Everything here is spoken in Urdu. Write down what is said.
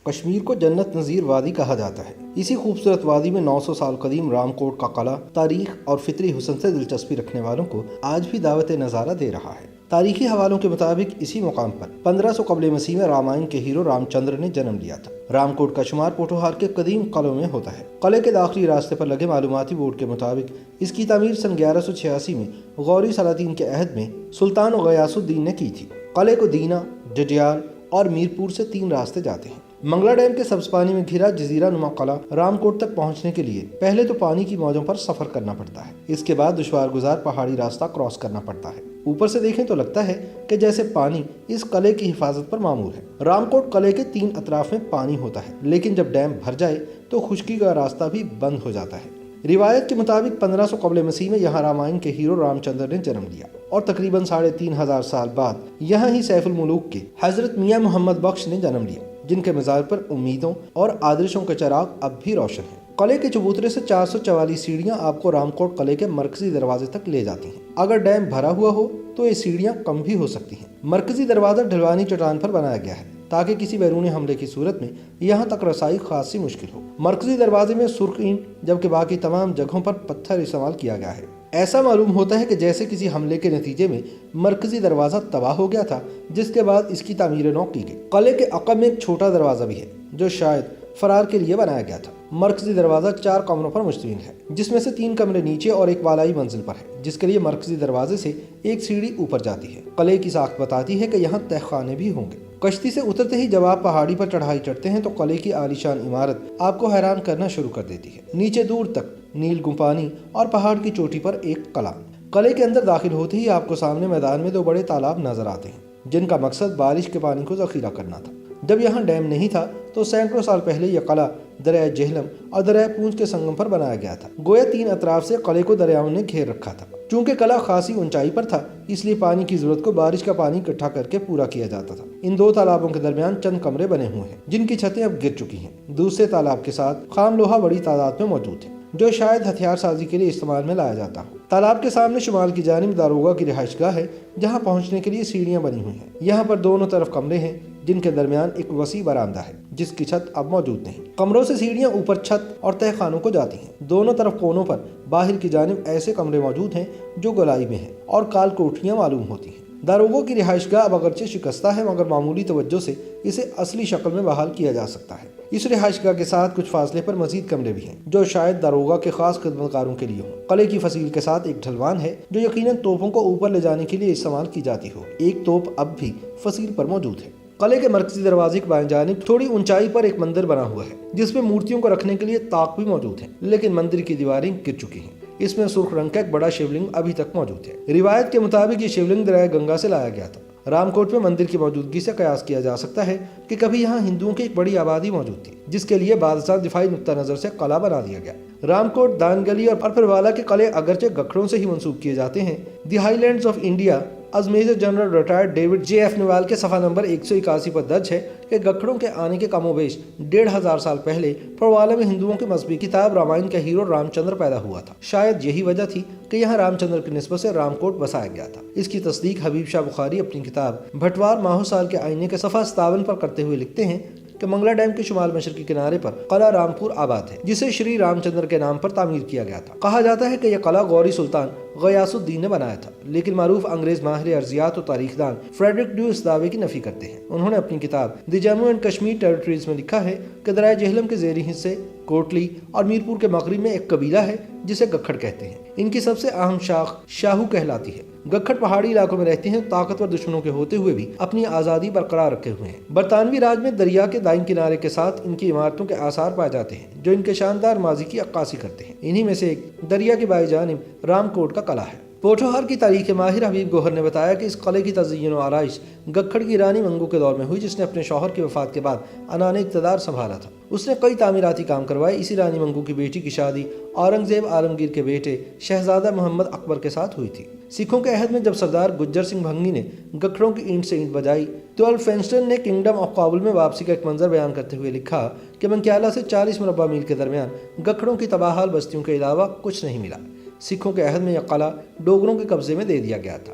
کشمیر کو جنت نظیر وادی کہا جاتا ہے۔ اسی خوبصورت وادی میں 900 سال قدیم رام کوٹ کا قلعہ تاریخ اور فطری حسن سے دلچسپی رکھنے والوں کو آج بھی دعوت نظارہ دے رہا ہے۔ تاریخی حوالوں کے مطابق اسی مقام پر 1500 قبل مسیح میں رامائن کے ہیرو رام چندر نے جنم لیا تھا۔ رام کوٹ کا شمار پوٹھوہار کے قدیم قلعوں میں ہوتا ہے۔ قلعے کے داخلی راستے پر لگے معلوماتی بورڈ کے مطابق اس کی تعمیر سن 1186 میں غوری سلاطین کے عہد میں سلطان غیاث الدین نے کی تھی۔ قلعے کو دینا، ڈڈیال اور میرپور سے 3 راستے جاتے ہیں۔ منگلا ڈیم کے سبز پانی میں گھرا جزیرہ نما قلعہ رام کوٹ تک پہنچنے کے لیے پہلے تو پانی کی موجوں پر سفر کرنا پڑتا ہے، اس کے بعد دشوار گزار پہاڑی راستہ کراس کرنا پڑتا ہے۔ اوپر سے دیکھیں تو لگتا ہے کہ جیسے پانی اس قلعے کی حفاظت پر مامور ہے۔ رام کوٹ قلعے کے 3 اطراف میں پانی ہوتا ہے، لیکن جب ڈیم بھر جائے تو خشکی کا راستہ بھی بند ہو جاتا ہے۔ روایت کے مطابق 1500 قبل مسیح میں یہاں رامائن کے ہیرو رام چندر نے جنم لیا اور تقریباً 3500 سال بعد یہاں ہی سیف الملوک کے حضرت میاں محمد بخش نے جنم لیا، جن کے مزار پر امیدوں اور آدرشوں کے چراغ اب بھی روشن ہیں۔ قلعے کے چبوترے سے 444 سیڑھیاں آپ کو رام کوٹ قلعے کے مرکزی دروازے تک لے جاتی ہیں۔ اگر ڈیم بھرا ہوا ہو تو یہ سیڑھیاں کم بھی ہو سکتی ہیں۔ مرکزی دروازہ ڈھلوانی چٹان پر بنایا گیا ہے تاکہ کسی بیرونی حملے کی صورت میں یہاں تک رسائی خاصی مشکل ہو۔ مرکزی دروازے میں سرخ اینٹ جبکہ باقی تمام جگہوں پر پتھر استعمال کیا گیا ہے۔ ایسا معلوم ہوتا ہے کہ جیسے کسی حملے کے نتیجے میں مرکزی دروازہ تباہ ہو گیا تھا، جس کے بعد اس کی تعمیر نو کی گئی۔ قلعے کے عقب میں ایک چھوٹا دروازہ بھی ہے جو شاید فرار کے لیے بنایا گیا تھا۔ مرکزی دروازہ 4 کمروں پر مشتمل ہے، جس میں سے 3 کمرے نیچے اور ایک بالائی منزل پر ہے، جس کے لیے مرکزی دروازے سے ایک سیڑھی اوپر جاتی ہے۔ قلعے کی ساخت بتاتی ہے کہ یہاں تہہ خانے بھی ہوں گے۔ کشتی سے اترتے ہی جب آپ پہاڑی پر چڑھائی چڑھتے ہیں تو قلعے کی عالیشان عمارت آپ کو حیران کرنا شروع کر دیتی ہے۔ نیچے دور تک نیل گمپانی اور پہاڑ کی چوٹی پر ایک قلعہ۔ قلعے کے اندر داخل ہوتے ہی آپ کو سامنے میدان میں 2 بڑے تالاب نظر آتے ہیں، جن کا مقصد بارش کے پانی کو ذخیرہ کرنا تھا۔ جب یہاں ڈیم نہیں تھا تو سینکڑوں سال پہلے یہ قلعہ دریائے جہلم اور دریائے پونچھ کے سنگم پر بنایا گیا تھا۔ گویا 3 اطراف سے قلعے کو دریاؤں نے گھیر رکھا تھا۔ چونکہ قلعہ خاصی اونچائی پر تھا، اس لیے پانی کی ضرورت کو بارش کا پانی اکٹھا کر کے پورا کیا جاتا تھا۔ ان 2 تالابوں کے درمیان چند کمرے بنے ہوئے ہیں جن کی چھتیں اب گر چکی ہیں۔ دوسرے تالاب کے ساتھ خام لوہا بڑی تعداد میں موجود ہے جو شاید ہتھیار سازی کے لیے استعمال میں لایا جاتا ہو۔ تالاب کے سامنے شمال کی جانب داروغہ کی رہائش گاہ ہے جہاں پہنچنے کے لیے سیڑھیاں بنی ہوئی ہیں۔ یہاں پر دونوں طرف کمرے ہیں جن کے درمیان ایک وسیع برآمدہ ہے جس کی چھت اب موجود نہیں۔ کمروں سے سیڑھیاں اوپر چھت اور تہہ خانوں کو جاتی ہیں۔ دونوں طرف کونوں پر باہر کی جانب ایسے کمرے موجود ہیں جو گولائی میں ہیں اور کال کوٹھیاں معلوم ہوتی ہیں۔ داروغہ کی رہائش گاہ اب اگرچہ شکستہ ہے مگر معمولی توجہ سے اسے اصلی شکل میں بحال کیا جا سکتا ہے۔ اس رہائش گاہ کے ساتھ کچھ فاصلے پر مزید کمرے بھی ہیں جو شاید داروغہ کے خاص خدمتکاروں کے لیے ہوں۔ قلعے کی فصیل کے ساتھ ایک ڈھلوان ہے جو یقیناً توپوں کو اوپر لے جانے کے لیے استعمال کی جاتی ہو۔ ایک توپ اب بھی فصیل پر موجود ہے۔ قلعے کے مرکزی دروازے کی بائیں جانب تھوڑی اونچائی پر ایک مندر بنا ہوا ہے جس میں مورتیوں کو رکھنے کے لیے طاق بھی موجود ہیں، لیکن مندر کی دیواریں گر چکی ہیں۔ اس میں سرخ رنگ کا ایک بڑا شیولنگ ابھی تک موجود ہے۔ روایت کے مطابق یہ شیولنگ دریائے گنگا سے لایا گیا تھا۔ رام کوٹ میں مندر کی موجودگی سے قیاس کیا جا سکتا ہے کہ کبھی یہاں ہندوؤں کی ایک بڑی آبادی موجود تھی، جس کے لیے بادشاہ دفاعی نقطہ نظر سے قلعہ بنا دیا گیا۔ رام کوٹ، دان گلی اور پرپروالا کے قلعے اگرچہ گکھڑوں سے ہی منسوب کیے جاتے ہیں۔ The highlands of India is major general retired David J F Newall کے صفحہ نمبر 181 پر درج ہے کہ گکھڑوں کے آنے کے کم و بیش 1500 سال پہلے پروالا میں ہندوؤں کی مذہبی کتاب رامائن کا ہیرو رام چندر پیدا ہوا تھا۔ شاید یہی وجہ تھی کہ یہاں رام چندر کی نسبت سے رام کوٹ بسایا گیا تھا۔ اس کی تصدیق حبیب شاہ بخاری اپنی کتاب بھٹوار ماہو سال کے آئینے کے صفحہ 57 پر کرتے ہوئے لکھتے ہیں کہ منگلا ڈیم کے شمال مشرقی کنارے پر قلعہ رامپور آباد ہے جسے شری رام چندر کے نام پر تعمیر کیا گیا تھا۔ کہا جاتا ہے کہ یہ قلعہ غوری سلطان غیاث الدین نے بنایا تھا، لیکن معروف انگریز ماہر ارضیات و تاریخ دان فریڈرک ڈیو اس دعوے کی نفی کرتے ہیں۔ انہوں نے اپنی کتاب دی جموں اینڈ کشمیر ٹیریٹریز میں لکھا ہے کہ دریائے جہلم کے زیریں حصے کوٹلی اور میرپور کے مغرب میں ایک قبیلہ ہے جسے گکھڑ کہتے ہیں۔ ان کی سب سے اہم شاخ شاہو کہلاتی ہے۔ گکھڑ پہاڑی علاقوں میں رہتے ہیں، طاقتور دشمنوں کے ہوتے ہوئے بھی اپنی آزادی برقرار رکھے ہوئے ہیں۔ برطانوی راج میں دریا کے دائیں کنارے کے ساتھ ان کی عمارتوں کے آثار پائے جاتے ہیں جو ان کے شاندار ماضی کی عکاسی کرتے ہیں۔ انہی میں سے ایک دریا کی بائیں جانب رام کوٹ کا قلعہ ہے۔ پوٹھوہار کی تاریخ ماہر حبیب گوہر نے بتایا کہ اس قلعے کی تزئین و آرائش گکھڑ کی رانی منگو کے دور میں ہوئی، جس نے اپنے شوہر کی وفات کے بعد عنان اقتدار سنبھالا تھا۔ اس نے کئی تعمیراتی کام کروائے۔ اسی رانی منگو کی بیٹی کی شادی اورنگزیب عالمگیر کے بیٹے شہزادہ محمد اکبر کے ساتھ ہوئی تھی۔ سکھوں کے عہد میں جب سردار گجر سنگھ بھنگی نے گکھڑوں کی اینٹ سے اینٹ بجائی تو الفینسٹن نے کنگڈم آف کابل میں واپسی کا ایک منظر بیان کرتے ہوئے لکھا کہ منکیالا سے 40 مربع میل کے درمیان گکھڑوں کی تباہ حال بستیوں کے علاوہ کچھ نہیں ملا۔ سکھوں کے عہد میں یہ قلعہ ڈوگروں کے قبضے میں دے دیا گیا تھا۔